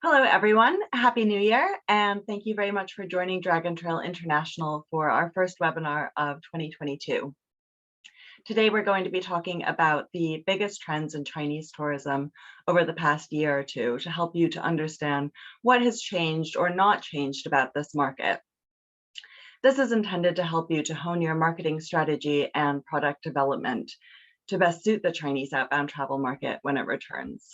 Hello, everyone. Happy New Year, and thank you very much for joining Dragon Trail International for our first webinar of 2022. Today, we're going to be talking about the biggest trends in Chinese tourism over the past year or two to help you to understand what has changed or not changed about this market. This is intended to help you to hone your marketing strategy and product development to best suit the Chinese outbound travel market when it returns.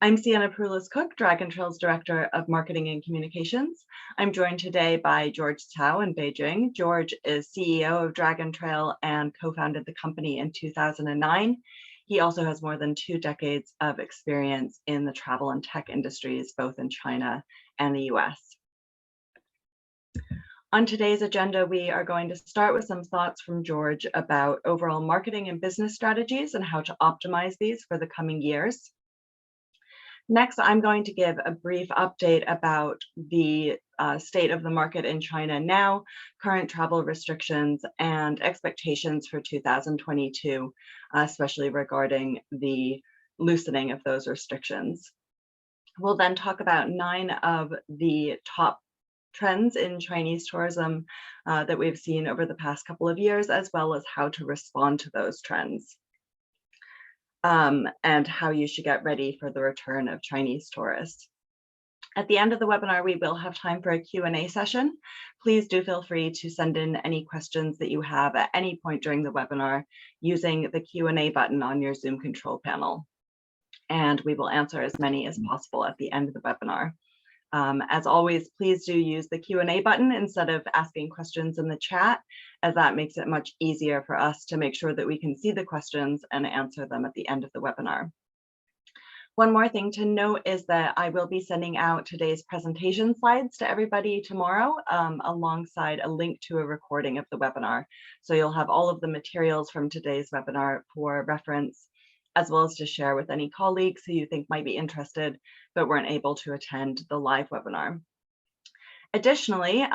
I'm Sienna Prulis-Cook, Dragon Trail's Director of Marketing and Communications. I'm joined today by George Cao in Beijing. George is CEO of Dragon Trail and co-founded the company in 2009. He also has more than 2 decades of experience in the travel and tech industries, both in China and the US. On today's agenda, we are going to start with some thoughts from George about overall marketing and business strategies and how to optimize these for the coming years. Next, I'm going to give a brief update about the state of the market in China now, current travel restrictions, and expectations for 2022, especially regarding the loosening of those restrictions. We'll then talk about 9 of the top trends in Chinese tourism that we've seen over the past couple of years, as well as how to respond to those trends. And how you should get ready for the return of Chinese tourists. At the end of the webinar, we will have time for a Q&A session. Please do feel free to send in any questions that you have at any point during the webinar using the Q&A button on your Zoom control panel. And we will answer as many as possible at the end of the webinar. As always, please do use the Q&A button instead of asking questions in the chat, as that makes it much easier for us to make sure that we can see the questions and answer them at the end of the webinar. One more thing to note is that I will be sending out today's presentation slides to everybody tomorrow, alongside a link to a recording of the webinar. So you'll have all of the materials from today's webinar for reference, as well as to share with any colleagues who you think might be interested but weren't able to attend the live webinar. Additionally,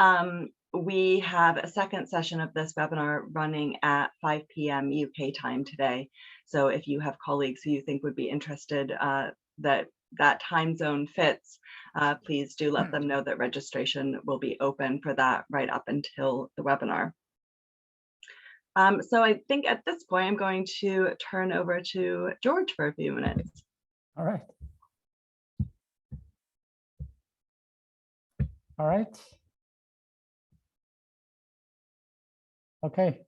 we have a second session of this webinar running at 5 p.m. UK time today. So if you have colleagues who you think would be interested that time zone fits, please do let them know that registration will be open for that right up until the webinar. So I think at this point, I'm going to turn over to George for a few minutes. All right. All right. Okay.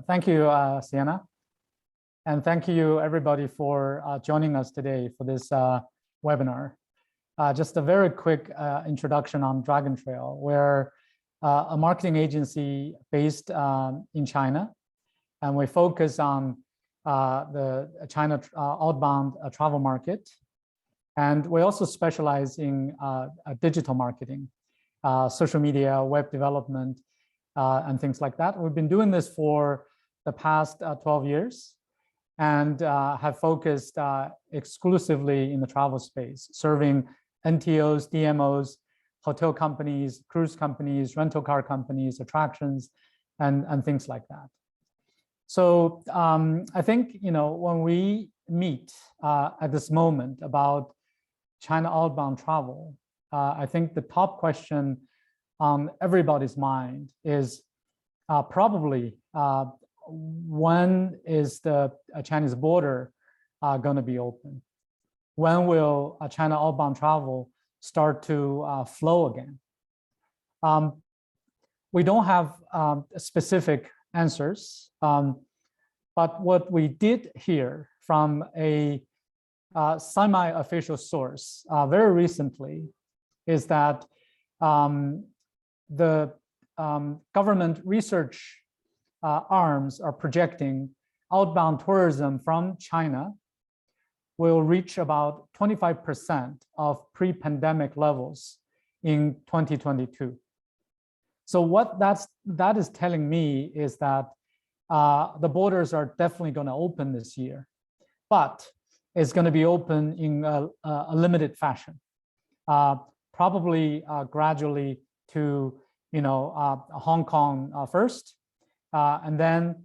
Thank you, Sienna. And thank you, everybody, for joining us today for this webinar. Just a very quick introduction on Dragon Trail, where a marketing agency based in China, and we focus on the China outbound travel market. And we also specialize in digital marketing, social media, web development, and things like that. We've been doing this for the past 12 years and have focused exclusively in the travel space, serving NTOs, DMOs, hotel companies, cruise companies, rental car companies, attractions, and things like that. So I think, when we meet at this moment about China outbound travel, I think the top question on everybody's mind is probably when is the Chinese border going to be open? When will China outbound travel start to flow again? We don't have specific answers, but what we did hear from a semi-official source very recently is that the government research arms are projecting outbound tourism from China will reach about 25% of pre-pandemic levels in 2022. So what that is telling me is that the borders are definitely going to open this year, but it's going to be open in a limited fashion, probably gradually to Hong Kong first, and then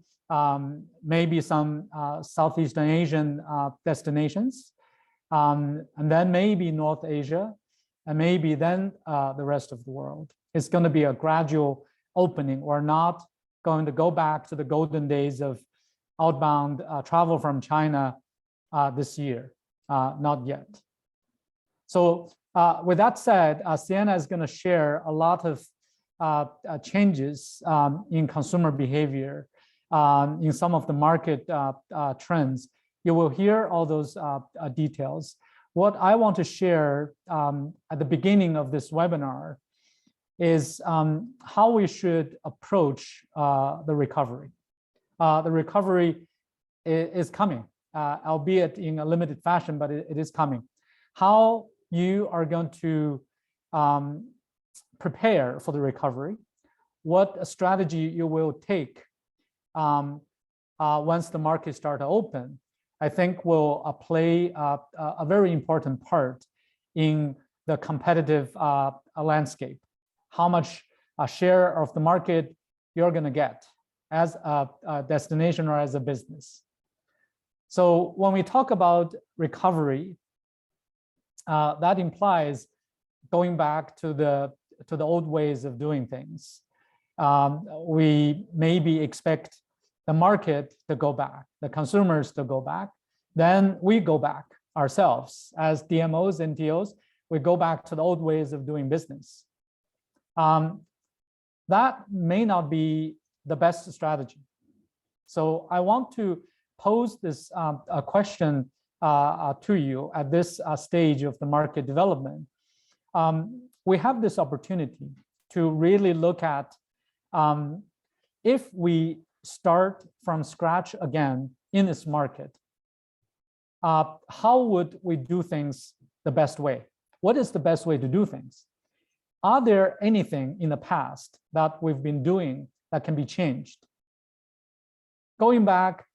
maybe some Southeastern Asian destinations, and then maybe North Asia, and maybe then the rest of the world. It's going to be a gradual opening. We're not going to go back to the golden days of outbound travel from China this year, not yet. So with that said, Sienna is going to share a lot of changes in consumer behavior, in some of the market trends. You will hear all those details. What I want to share at the beginning of this webinar is how we should approach the recovery. The recovery is coming, albeit in a limited fashion, but it is coming. How you are going to prepare for the recovery, what strategy you will take once the market start to open, I think will play a very important part in the competitive landscape. How much share of the market you're going to get as a destination or as a business. So when we talk about recovery, that implies going back to the old ways of doing things. We maybe expect the market to go back, the consumers to go back, then we go back ourselves as DMOs, NTOs, we go back to the old ways of doing business. That may not be the best strategy. So I want to pose this question to you at this stage of the market development. We have this opportunity to really look at if we start from scratch again in this market, how would we do things the best way? What is the best way to do things? Are there anything in the past that we've been doing that can be changed? Going back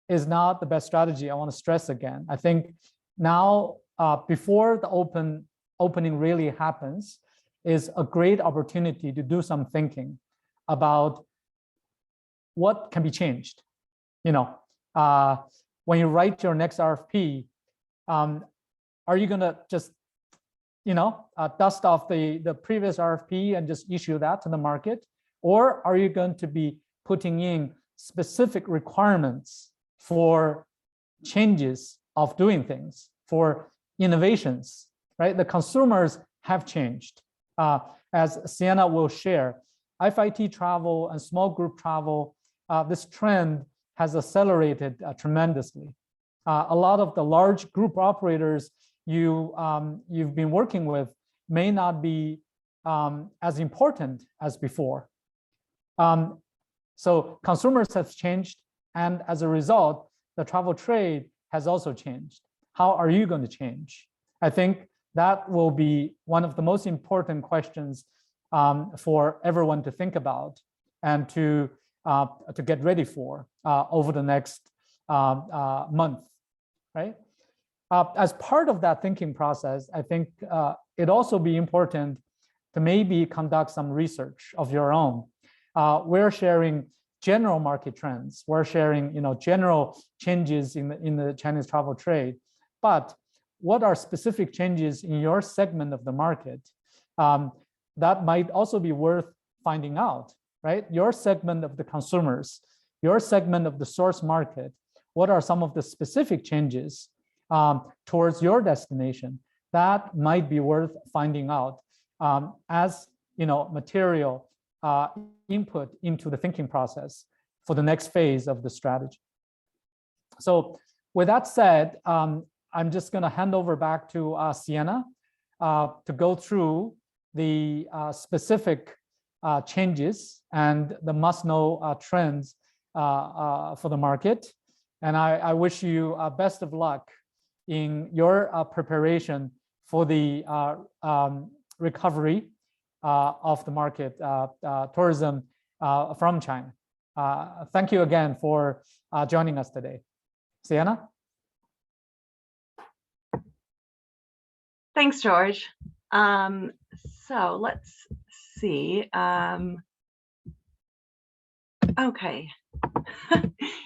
is not the best strategy. I want to stress again. I think now, before the opening really happens, is a great opportunity to do some thinking about what can be changed. You know, when you write your next RFP, are you going to just, you know, dust off the previous RFP and just issue that to the market? Or are you going to be putting in specific requirements for changes of doing things, for innovations, right? The consumers have changed. As Sienna will share, FIT travel and small group travel, this trend has accelerated tremendously. A lot of the large group operators you've been working with may not be as important as before. So consumers have changed, and as a result, the travel trade has also changed. How are you going to change? I think that will be one of the most important questions for everyone to think about and to get ready for over the next month, right? As part of that thinking process, I think it also be important to maybe conduct some research of your own. We're sharing general market trends. We're sharing, you know, general changes in the Chinese travel trade. But what are specific changes in your segment of the market that might also be worth finding out, right? Your segment of the consumers, your segment of the source market, what are some of the specific changes towards your destination that might be worth finding out as, you know, material input into the thinking process for the next phase of the strategy. So with that said, I'm just going to hand over back to Sienna to go through the specific changes and the must-know trends for the market. And I wish you best of luck in your preparation for the recovery of the market tourism from China. Thank you again for joining us today. Sienna? Thanks, George. So let's see. Okay,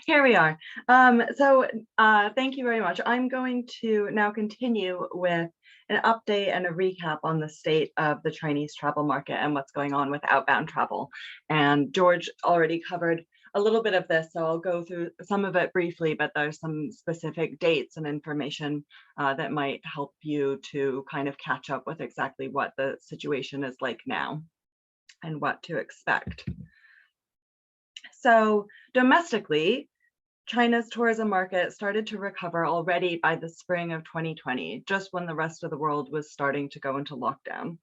here we are. Thank you very much. I'm going to now continue with an update and a recap on the state of the Chinese travel market and what's going on with outbound travel. And George already covered a little bit of this, so I'll go through some of it briefly, but there's some specific dates and information that might help you to kind of catch up with exactly what the situation is like now and what to expect. So domestically, China's tourism market started to recover already by the spring of 2020, just when the rest of the world was starting to go into lockdown.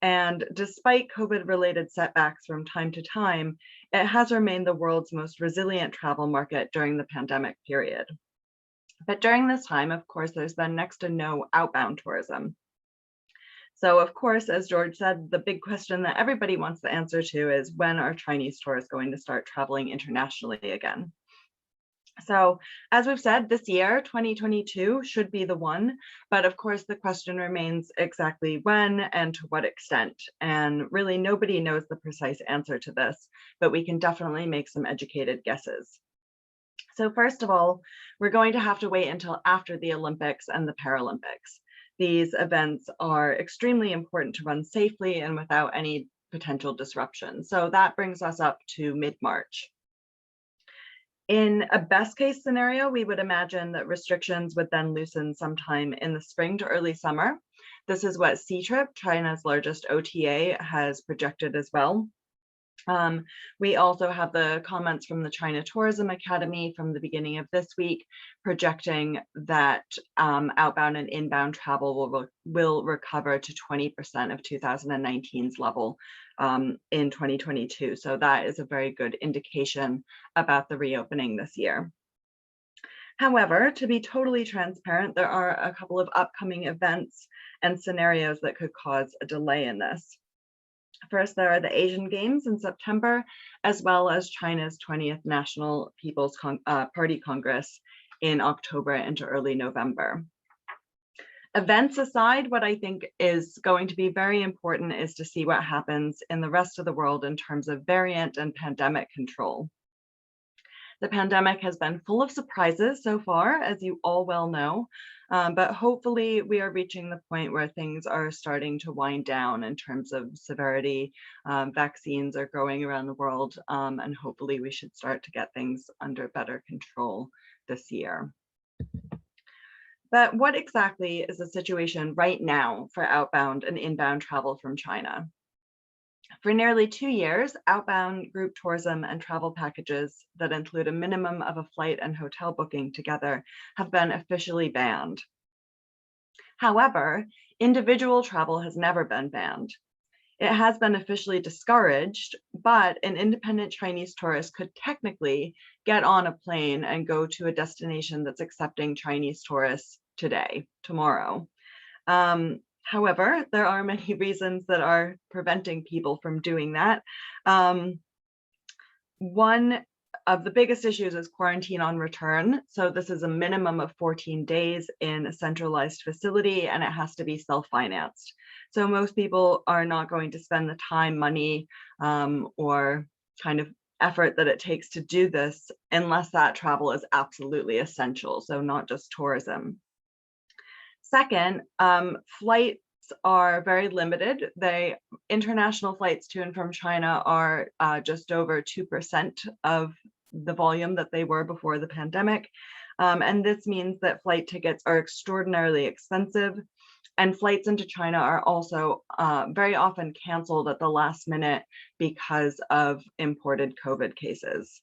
And despite COVID-related setbacks from time to time, it has remained the world's most resilient travel market during the pandemic period. But during this time, of course, there's been next to no outbound tourism. So of course, as George said, the big question that everybody wants the answer to is, when are Chinese tourists going to start traveling internationally again? So as we've said, this year, 2022 should be the one, but of course the question remains exactly when and to what extent. And really nobody knows the precise answer to this, but we can definitely make some educated guesses. So first of all, we're going to have to wait until after the Olympics and the Paralympics. These events are extremely important to run safely and without any potential disruption. So that brings us up to mid-March. In a best case scenario, we would imagine that restrictions would then loosen sometime in the spring to early summer. This is what Ctrip, China's largest OTA, has projected as well. We also have the comments from the China Tourism Academy from the beginning of this week, projecting that outbound and inbound travel will recover to 20% of 2019's level in 2022. So that is a very good indication about the reopening this year. However, to be totally transparent, there are a couple of upcoming events and scenarios that could cause a delay in this. First, there are the Asian Games in September, as well as China's 20th National People's Party Congress in October into early November. Events aside, what I think is going to be very important is to see what happens in the rest of the world in terms of variant and pandemic control. The pandemic has been full of surprises so far, as you all well know, but hopefully we are reaching the point where things are starting to wind down in terms of severity. Vaccines are growing around the world, and hopefully we should start to get things under better control this year. But what exactly is the situation right now for outbound and inbound travel from China? For nearly 2 years, outbound group tourism and travel packages that include a minimum of a flight and hotel booking together have been officially banned. However, individual travel has never been banned. It has been officially discouraged, but an independent Chinese tourist could technically get on a plane and go to a destination that's accepting Chinese tourists tomorrow. However, there are many reasons that are preventing people from doing that. One of the biggest issues is quarantine on return. So this is a minimum of 14 days in a centralized facility, and it has to be self-financed. So most people are not going to spend the time, money, or kind of effort that it takes to do this unless that travel is absolutely essential, so not just tourism. Second, flights are very limited. International flights to and from China are just over 2% of the volume that they were before the pandemic. And this means that flight tickets are extraordinarily expensive, and flights into China are also very often canceled at the last minute because of imported COVID cases.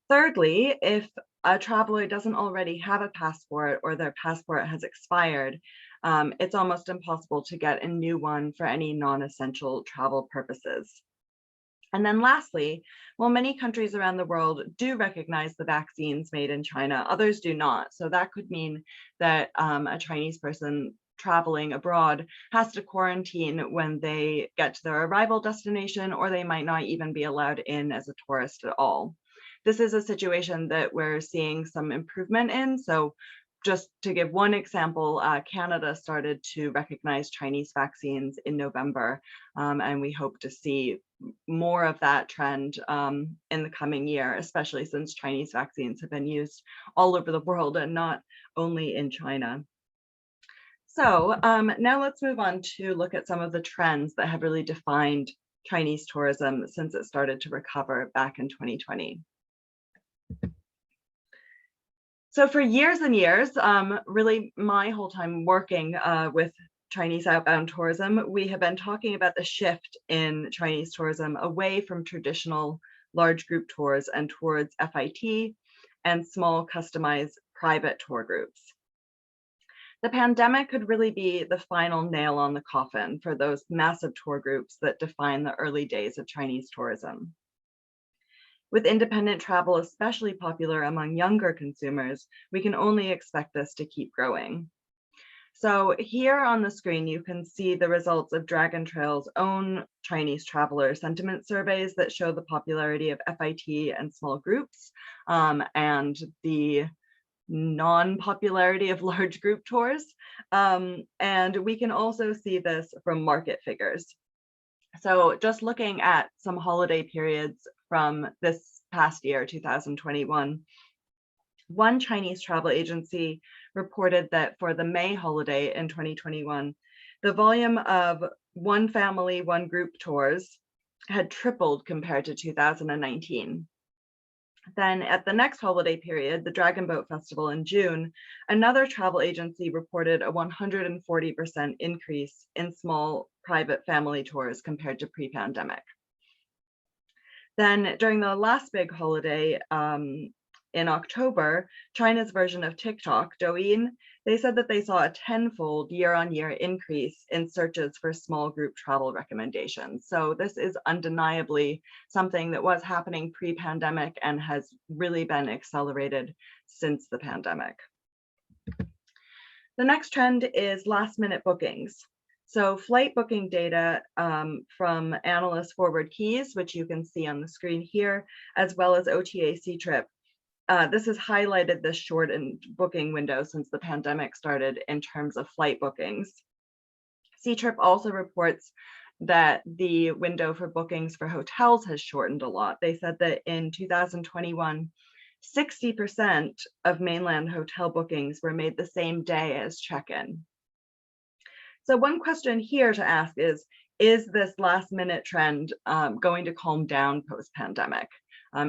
Thirdly, if a traveler doesn't already have a passport or their passport has expired, it's almost impossible to get a new one for any non-essential travel purposes. And then lastly, while many countries around the world do recognize the vaccines made in China, others do not. So that could mean that a Chinese person traveling abroad has to quarantine when they get to their arrival destination, or they might not even be allowed in as a tourist at all. This is a situation that we're seeing some improvement in. So just to give one example, Canada started to recognize Chinese vaccines in November, and we hope to see more of that trend in the coming year, especially since Chinese vaccines have been used all over the world and not only in China. So now let's move on to look at some of the trends that have really defined Chinese tourism since it started to recover back in 2020. So for years and years, really my whole time working with Chinese outbound tourism, we have been talking about the shift in Chinese tourism away from traditional large group tours and towards FIT and small customized private tour groups. The pandemic could really be the final nail on the coffin for those massive tour groups that define the early days of Chinese tourism. With independent travel especially popular among younger consumers, we can only expect this to keep growing. So here on the screen, you can see the results of Dragon Trail's own Chinese traveler sentiment surveys that show the popularity of FIT and small groups and the non-popularity of large group tours. And we can also see this from market figures. So just looking at some holiday periods from this past year, 2021, one Chinese travel agency reported that for the May holiday in 2021, the volume of one family, one group tours had tripled compared to 2019. Then at the next holiday period, the Dragon Boat Festival in June, another travel agency reported a 140% increase in small private family tours compared to pre-pandemic. Then during the last big holiday in October, China's version of TikTok, Douyin, they said that they saw a tenfold year-on-year increase in searches for small group travel recommendations. So this is undeniably something that was happening pre-pandemic and has really been accelerated since the pandemic. The next trend is last-minute bookings. So flight booking data from analyst Forward Keys, which you can see on the screen here, as well as OTA Ctrip. This has highlighted this shortened booking window since the pandemic started in terms of flight bookings. Ctrip also reports that the window for bookings for hotels has shortened a lot. They said that in 2021, 60% of mainland hotel bookings were made the same day as check-in. So one question here to ask is this last minute trend going to calm down post-pandemic?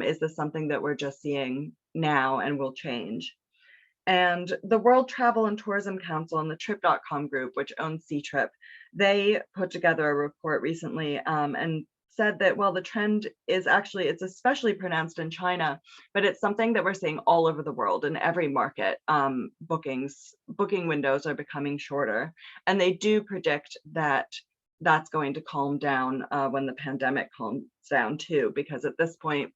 Is this something that we're just seeing now and will change? And the World Travel and Tourism Council and the Trip.com group, which owns Ctrip, they put together a report recently and said that, well, the trend is actually, it's especially pronounced in China, but it's something that we're seeing all over the world in every market. Booking windows are becoming shorter, and they do predict that that's going to calm down when the pandemic calms down too, because at this point,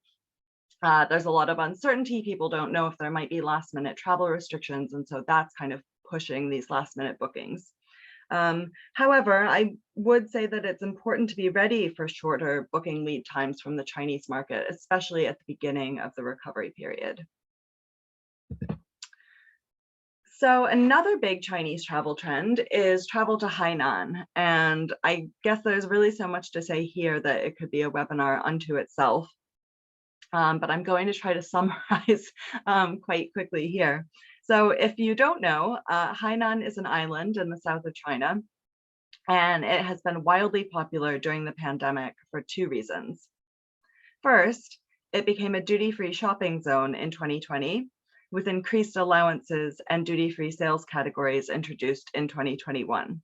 there's a lot of uncertainty. People don't know if there might be last minute travel restrictions, and so that's kind of pushing these last minute bookings. However, I would say that it's important to be ready for shorter booking lead times from the Chinese market, especially at the beginning of the recovery period. So another big Chinese travel trend is travel to Hainan. And I guess there's really so much to say here that it could be a webinar unto itself. But I'm going to try to summarize quite quickly here. So if you don't know, Hainan is an island in the south of China, and it has been wildly popular during the pandemic for two reasons. First, it became a duty-free shopping zone in 2020, with increased allowances and duty-free sales categories introduced in 2021.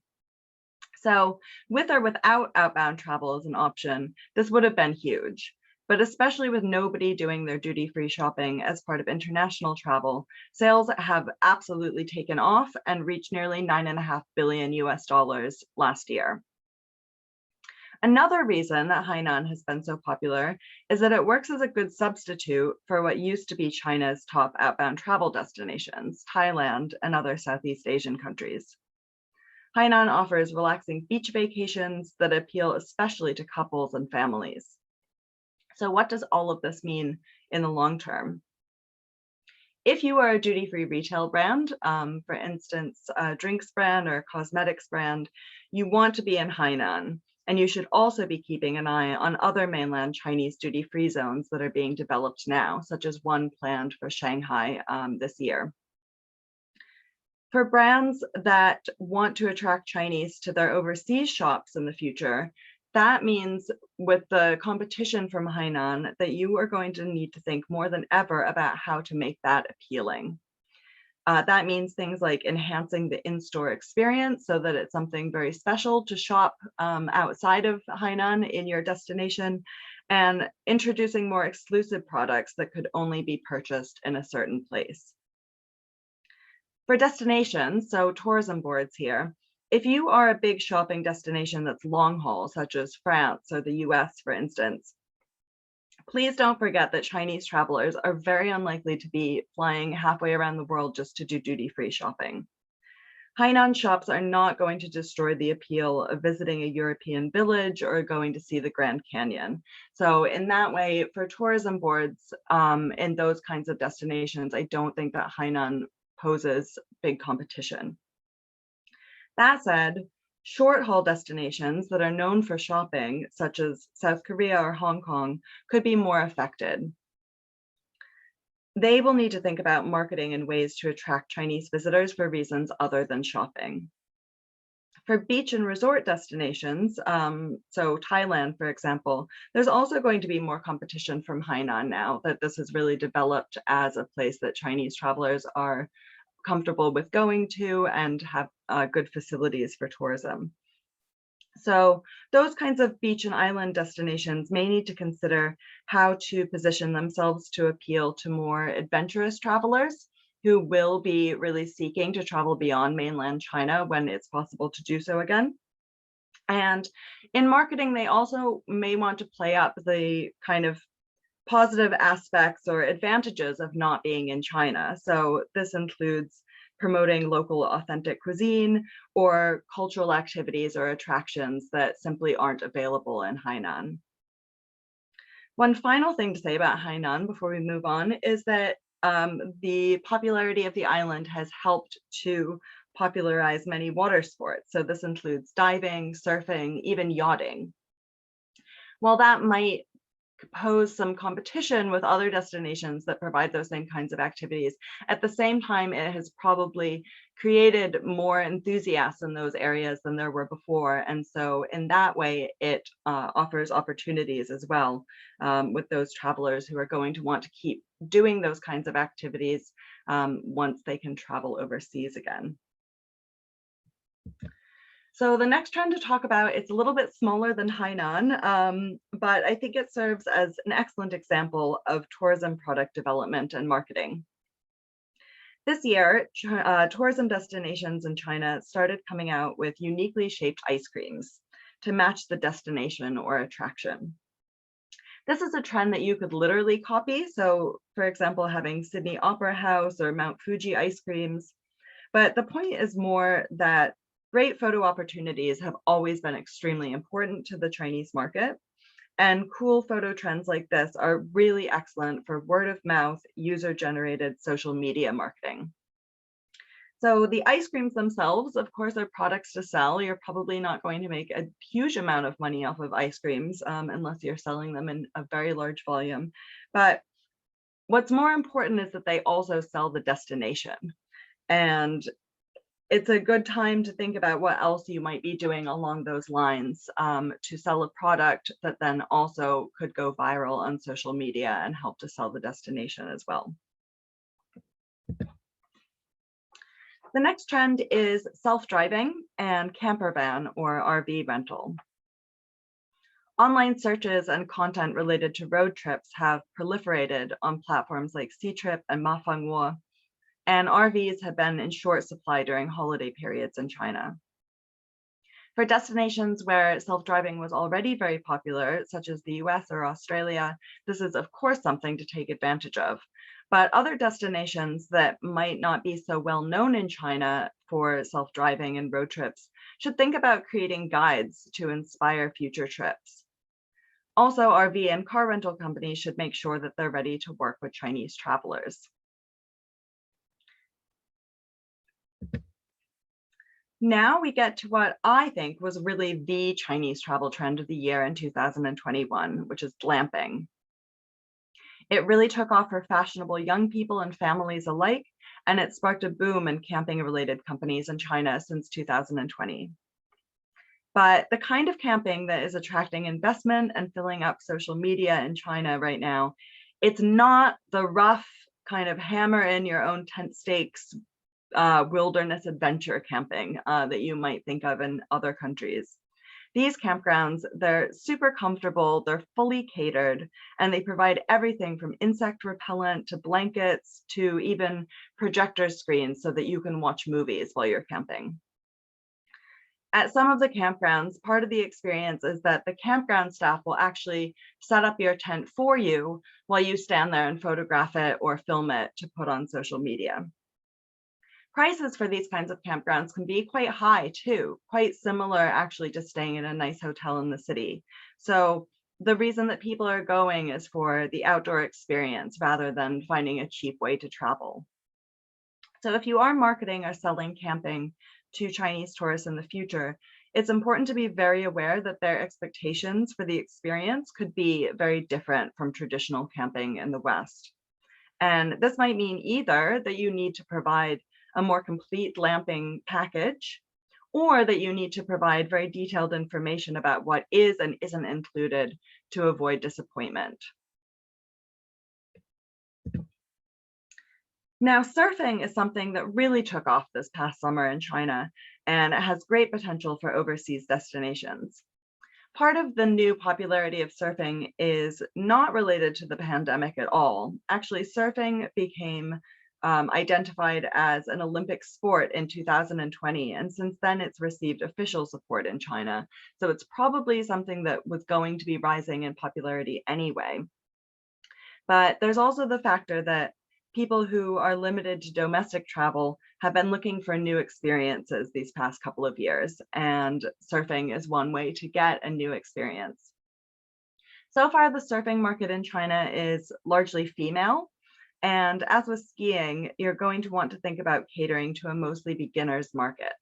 So with or without outbound travel as an option, this would have been huge. But especially with nobody doing their duty-free shopping as part of international travel, sales have absolutely taken off and reached nearly $9.5 billion last year. Another reason that Hainan has been so popular is that it works as a good substitute for what used to be China's top outbound travel destinations, Thailand and other Southeast Asian countries. Hainan offers relaxing beach vacations that appeal especially to couples and families. So what does all of this mean in the long term? If you are a duty-free retail brand, for instance, a drinks brand or a cosmetics brand, you want to be in Hainan. And you should also be keeping an eye on other mainland Chinese duty-free zones that are being developed now, such as one planned for Shanghai this year. For brands that want to attract Chinese to their overseas shops in the future, that means with the competition from Hainan that you are going to need to think more than ever about how to make that appealing. That means things like enhancing the in-store experience so that it's something very special to shop outside of Hainan in your destination, and introducing more exclusive products that could only be purchased in a certain place. For destinations, so tourism boards here, if you are a big shopping destination that's long haul, such as France or the US, for instance, please don't forget that Chinese travelers are very unlikely to be flying halfway around the world just to do duty-free shopping. Hainan shops are not going to destroy the appeal of visiting a European village or going to see the Grand Canyon. So in that way, for tourism boards in those kinds of destinations, I don't think that Hainan poses big competition. That said, short-haul destinations that are known for shopping, such as South Korea or Hong Kong, could be more affected. They will need to think about marketing and ways to attract Chinese visitors for reasons other than shopping. For beach and resort destinations, so Thailand, for example, there's also going to be more competition from Hainan now that this has really developed as a place that Chinese travelers are comfortable with going to and have good facilities for tourism. So those kinds of beach and island destinations may need to consider how to position themselves to appeal to more adventurous travelers who will be really seeking to travel beyond mainland China when it's possible to do so again. And in marketing, they also may want to play up the kind of positive aspects or advantages of not being in China. So this includes promoting local authentic cuisine or cultural activities or attractions that simply aren't available in Hainan. One final thing to say about Hainan before we move on is that the popularity of the island has helped to popularize many water sports. So this includes diving, surfing, even yachting. While that might pose some competition with other destinations that provide those same kinds of activities, at the same time, it has probably created more enthusiasts in those areas than there were before. And so in that way, it offers opportunities as well with those travelers who are going to want to keep doing those kinds of activities once they can travel overseas again. So the next trend to talk about, it's a little bit smaller than Hainan, but I think it serves as an excellent example of tourism product development and marketing. This year, tourism destinations in China started coming out with uniquely shaped ice creams to match the destination or attraction. This is a trend that you could literally copy. So for example, having Sydney Opera House or Mount Fuji ice creams. But the point is more that great photo opportunities have always been extremely important to the Chinese market, and cool photo trends like this are really excellent for word of mouth, user-generated social media marketing. So the ice creams themselves, of course, are products to sell. You're probably not going to make a huge amount of money off of ice creams unless you're selling them in a very large volume. But what's more important is that they also sell the destination. And it's a good time to think about what else you might be doing along those lines to sell a product that then also could go viral on social media and help to sell the destination as well. The next trend is self-driving and camper van or RV rental. Online searches and content related to road trips have proliferated on platforms like Ctrip and Mafangwo, and RVs have been in short supply during holiday periods in China. For destinations where self-driving was already very popular, such as the US or Australia, this is of course something to take advantage of. But other destinations that might not be so well known in China for self-driving and road trips should think about creating guides to inspire future trips. Also, RV and car rental companies should make sure that they're ready to work with Chinese travelers. Now we get to what I think was really the Chinese travel trend of the year in 2021, which is glamping. It really took off for fashionable young people and families alike, and it sparked a boom in camping-related companies in China since 2020. But the kind of camping that is attracting investment and filling up social media in China right now, it's not the rough kind of hammer in your own tent stakes wilderness adventure camping that you might think of in other countries. These campgrounds, they're super comfortable, they're fully catered, and they provide everything from insect repellent to blankets to even projector screens so that you can watch movies while you're camping. At some of the campgrounds, part of the experience is that the campground staff will actually set up your tent for you while you stand there and photograph it or film it to put on social media. Prices for these kinds of campgrounds can be quite high too, quite similar actually to staying in a nice hotel in the city. So the reason that people are going is for the outdoor experience rather than finding a cheap way to travel. So if you are marketing or selling camping to Chinese tourists in the future, it's important to be very aware that their expectations for the experience could be very different from traditional camping in the West. And this might mean either that you need to provide a more complete glamping package, or that you need to provide very detailed information about what is and isn't included to avoid disappointment. Now, surfing is something that really took off this past summer in China, and it has great potential for overseas destinations. Part of the new popularity of surfing is not related to the pandemic at all. Actually, surfing became identified as an Olympic sport in 2020, and since then it's received official support in China. So it's probably something that was going to be rising in popularity anyway. But there's also the factor that people who are limited to domestic travel have been looking for new experiences these past couple of years, and surfing is one way to get a new experience. So far, the surfing market in China is largely female, and as with skiing, you're going to want to think about catering to a mostly beginner's market.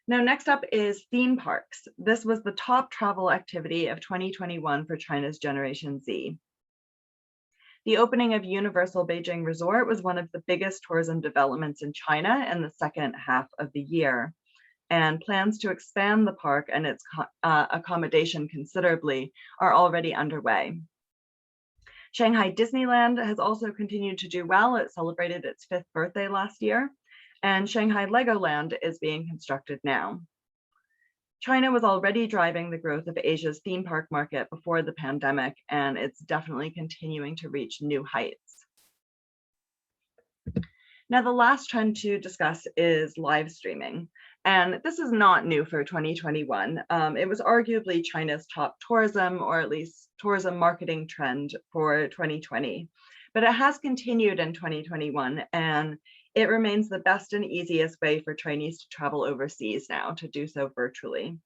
Now, next up is theme parks. This was the top travel activity of 2021 for China's Generation Z. The opening of Universal Beijing Resort was one of the biggest tourism developments in China in the second half of the year, and plans to expand the park and its accommodation considerably are already underway. Shanghai Disneyland has also continued to do well. It celebrated its 5th birthday last year, and Shanghai Legoland is being constructed now. China was already driving the growth of Asia's theme park market before the pandemic, and it's definitely continuing to reach new heights. Now, the last trend to discuss is live streaming. And this is not new for 2021. It was arguably China's top tourism, or at least tourism marketing trend for 2020. But it has continued in 2021, and it remains the best and easiest way for Chinese to travel overseas now, to do so virtually.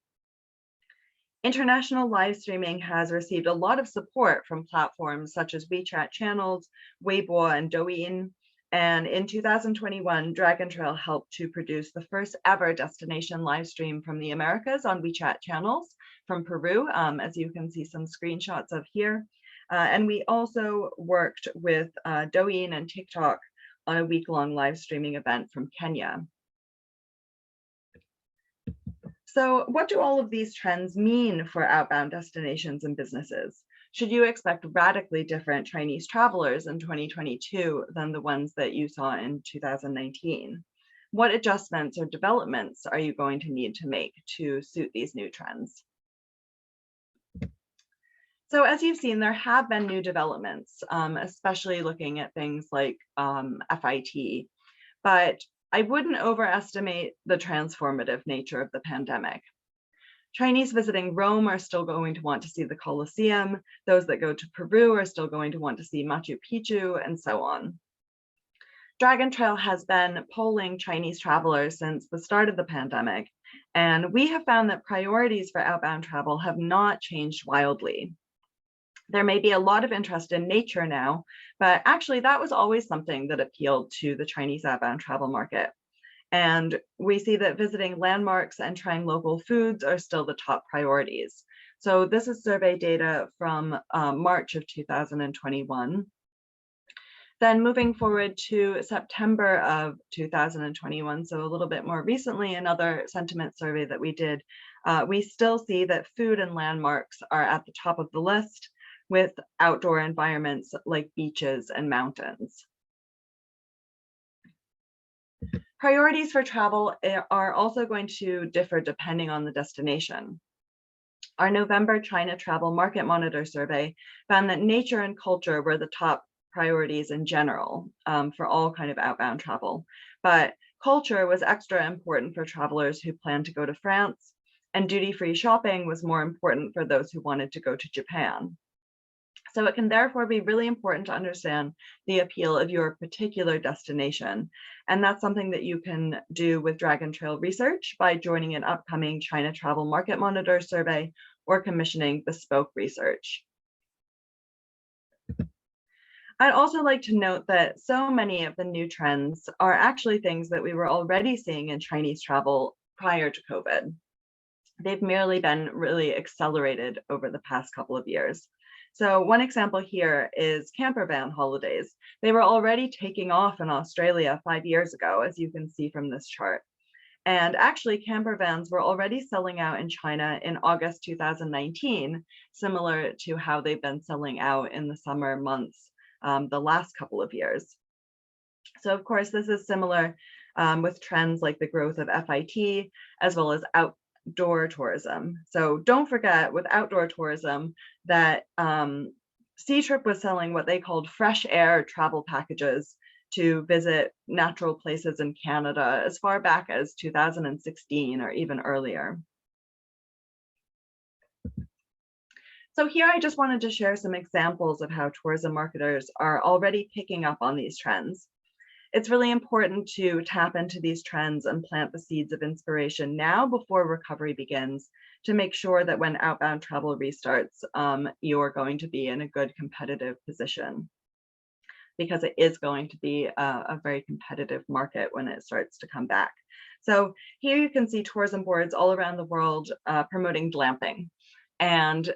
International live streaming has received a lot of support from platforms such as WeChat channels, Weibo, and Douyin. And in 2021, Dragon Trail helped to produce the first ever destination live stream from the Americas on WeChat channels from Peru, as you can see some screenshots of here. And we also worked with Douyin and TikTok on a week-long live streaming event from Kenya. So what do all of these trends mean for outbound destinations and businesses? Should you expect radically different Chinese travelers in 2022 than the ones that you saw in 2019? What adjustments or developments are you going to need to make to suit these new trends? So as you've seen, there have been new developments, especially looking at things like FIT, but I wouldn't overestimate the transformative nature of the pandemic. Chinese visiting Rome are still going to want to see the Colosseum. Those that go to Peru are still going to want to see Machu Picchu, and so on. Dragon Trail has been polling Chinese travelers since the start of the pandemic, and we have found that priorities for outbound travel have not changed wildly. There may be a lot of interest in nature now, but actually that was always something that appealed to the Chinese outbound travel market. And we see that visiting landmarks and trying local foods are still the top priorities. So this is survey data from March of 2021. Then moving forward to September of 2021, so a little bit more recently, another sentiment survey that we did, we still see that food and landmarks are at the top of the list, with outdoor environments like beaches and mountains. Priorities for travel are also going to differ depending on the destination. Our November China Travel Market Monitor survey found that nature and culture were the top priorities in general for all kind of outbound travel. But culture was extra important for travelers who planned to go to France, and duty-free shopping was more important for those who wanted to go to Japan. So it can therefore be really important to understand the appeal of your particular destination. And that's something that you can do with Dragon Trail research by joining an upcoming China Travel Market Monitor survey or commissioning bespoke research. I'd also like to note that so many of the new trends are actually things that we were already seeing in Chinese travel prior to COVID. They've merely been really accelerated over the past couple of years. So one example here is camper van holidays. They were already taking off in Australia 5 years ago, as you can see from this chart. And actually, camper vans were already selling out in China in August 2019, similar to how they've been selling out in the summer months the last couple of years. So of course, this is similar with trends like the growth of FIT, as well as outdoor tourism. So don't forget with outdoor tourism that Ctrip was selling what they called fresh air travel packages to visit natural places in Canada as far back as 2016 or even earlier. So here I just wanted to share some examples of how tourism marketers are already picking up on these trends. It's really important to tap into these trends and plant the seeds of inspiration now before recovery begins to make sure that when outbound travel restarts, you're going to be in a good competitive position, because it is going to be a very competitive market when it starts to come back. So here you can see tourism boards all around the world promoting glamping. And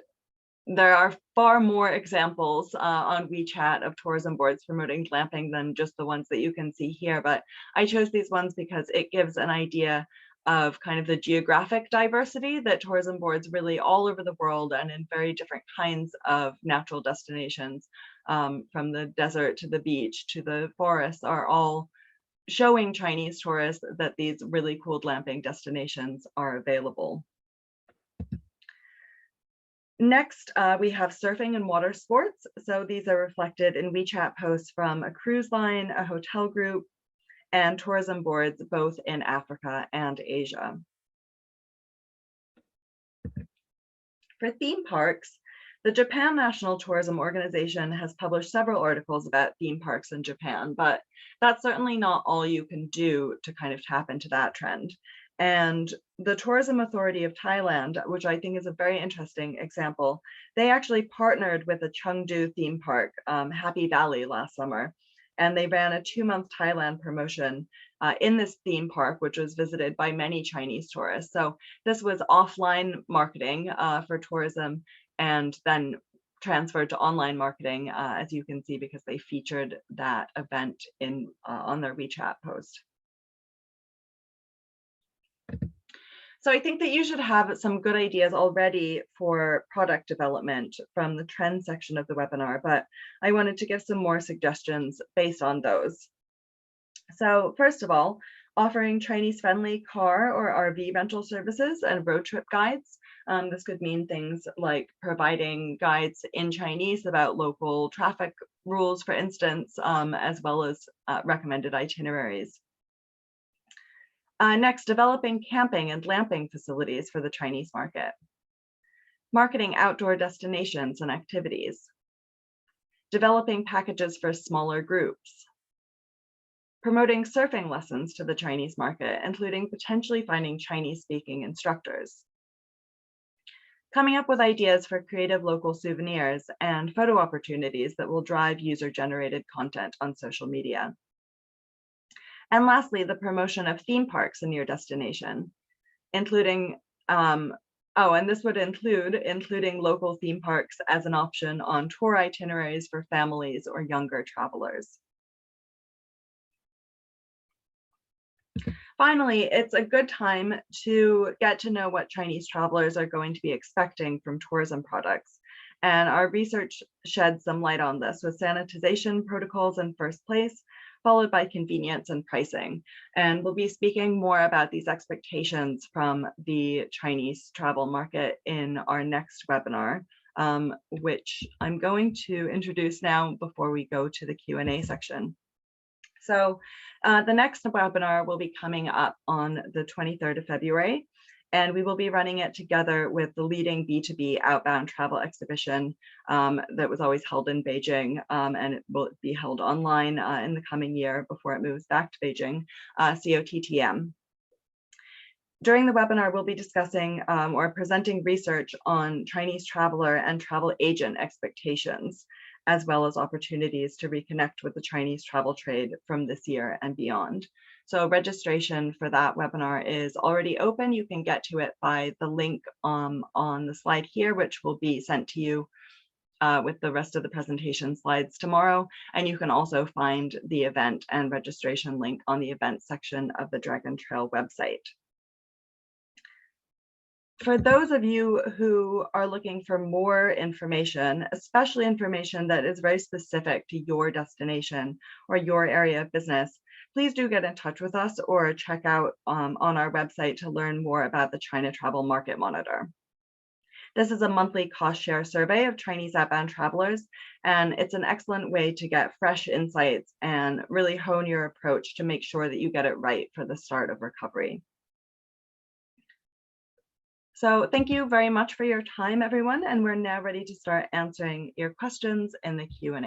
there are far more examples on WeChat of tourism boards promoting glamping than just the ones that you can see here. But I chose these ones because it gives an idea of kind of the geographic diversity that tourism boards really all over the world and in very different kinds of natural destinations, from the desert to the beach to the forests, are all showing Chinese tourists that these really cool glamping destinations are available. Next, we have surfing and water sports. So these are reflected in WeChat posts from a cruise line, a hotel group, and tourism boards, both in Africa and Asia. For theme parks, the Japan National Tourism Organization has published several articles about theme parks in Japan, but that's certainly not all you can do to kind of tap into that trend. And the Tourism Authority of Thailand, which I think is a very interesting example, they actually partnered with a Chengdu theme park, Happy Valley, last summer. And they ran a 2-month Thailand promotion in this theme park, which was visited by many Chinese tourists. So this was offline marketing for tourism and then transferred to online marketing, as you can see, because they featured that event on their WeChat post. So I think that you should have some good ideas already for product development from the trend section of the webinar, but I wanted to give some more suggestions based on those. So first of all, offering Chinese-friendly car or RV rental services and road trip guides. This could mean things like providing guides in Chinese about local traffic rules, for instance, as well as recommended itineraries. Next, developing camping and glamping facilities for the Chinese market. Marketing outdoor destinations and activities. Developing packages for smaller groups. Promoting surfing lessons to the Chinese market, including potentially finding Chinese-speaking instructors. Coming up with ideas for creative local souvenirs and photo opportunities that will drive user-generated content on social media. And lastly, the promotion of theme parks in your destination, including, and this would including local theme parks as an option on tour itineraries for families or younger travelers. Finally, it's a good time to get to know what Chinese travelers are going to be expecting from tourism products. And our research sheds some light on this, with sanitization protocols in first place, followed by convenience and pricing. And we'll be speaking more about these expectations from the Chinese travel market in our next webinar, which I'm going to introduce now before we go to the Q&A section. So the next webinar will be coming up on the 23rd of February, and we will be running it together with the leading B2B outbound travel exhibition that was always held in Beijing, and it will be held online in the coming year before it moves back to Beijing, COTTM. During the webinar, we'll be discussing or presenting research on Chinese traveler and travel agent expectations, as well as opportunities to reconnect with the Chinese travel trade from this year and beyond. So registration for that webinar is already open. You can get to it by the link on the slide here, which will be sent to you with the rest of the presentation slides tomorrow. And you can also find the event and registration link on the event section of the Dragon Trail website. For those of you who are looking for more information, especially information that is very specific to your destination or your area of business, please do get in touch with us or check out on our website to learn more about the China Travel Market Monitor. This is a monthly cost share survey of Chinese outbound travelers, and it's an excellent way to get fresh insights and really hone your approach to make sure that you get it right for the start of recovery. So thank you very much for your time, everyone, and we're now ready to start answering your questions in the Q&A.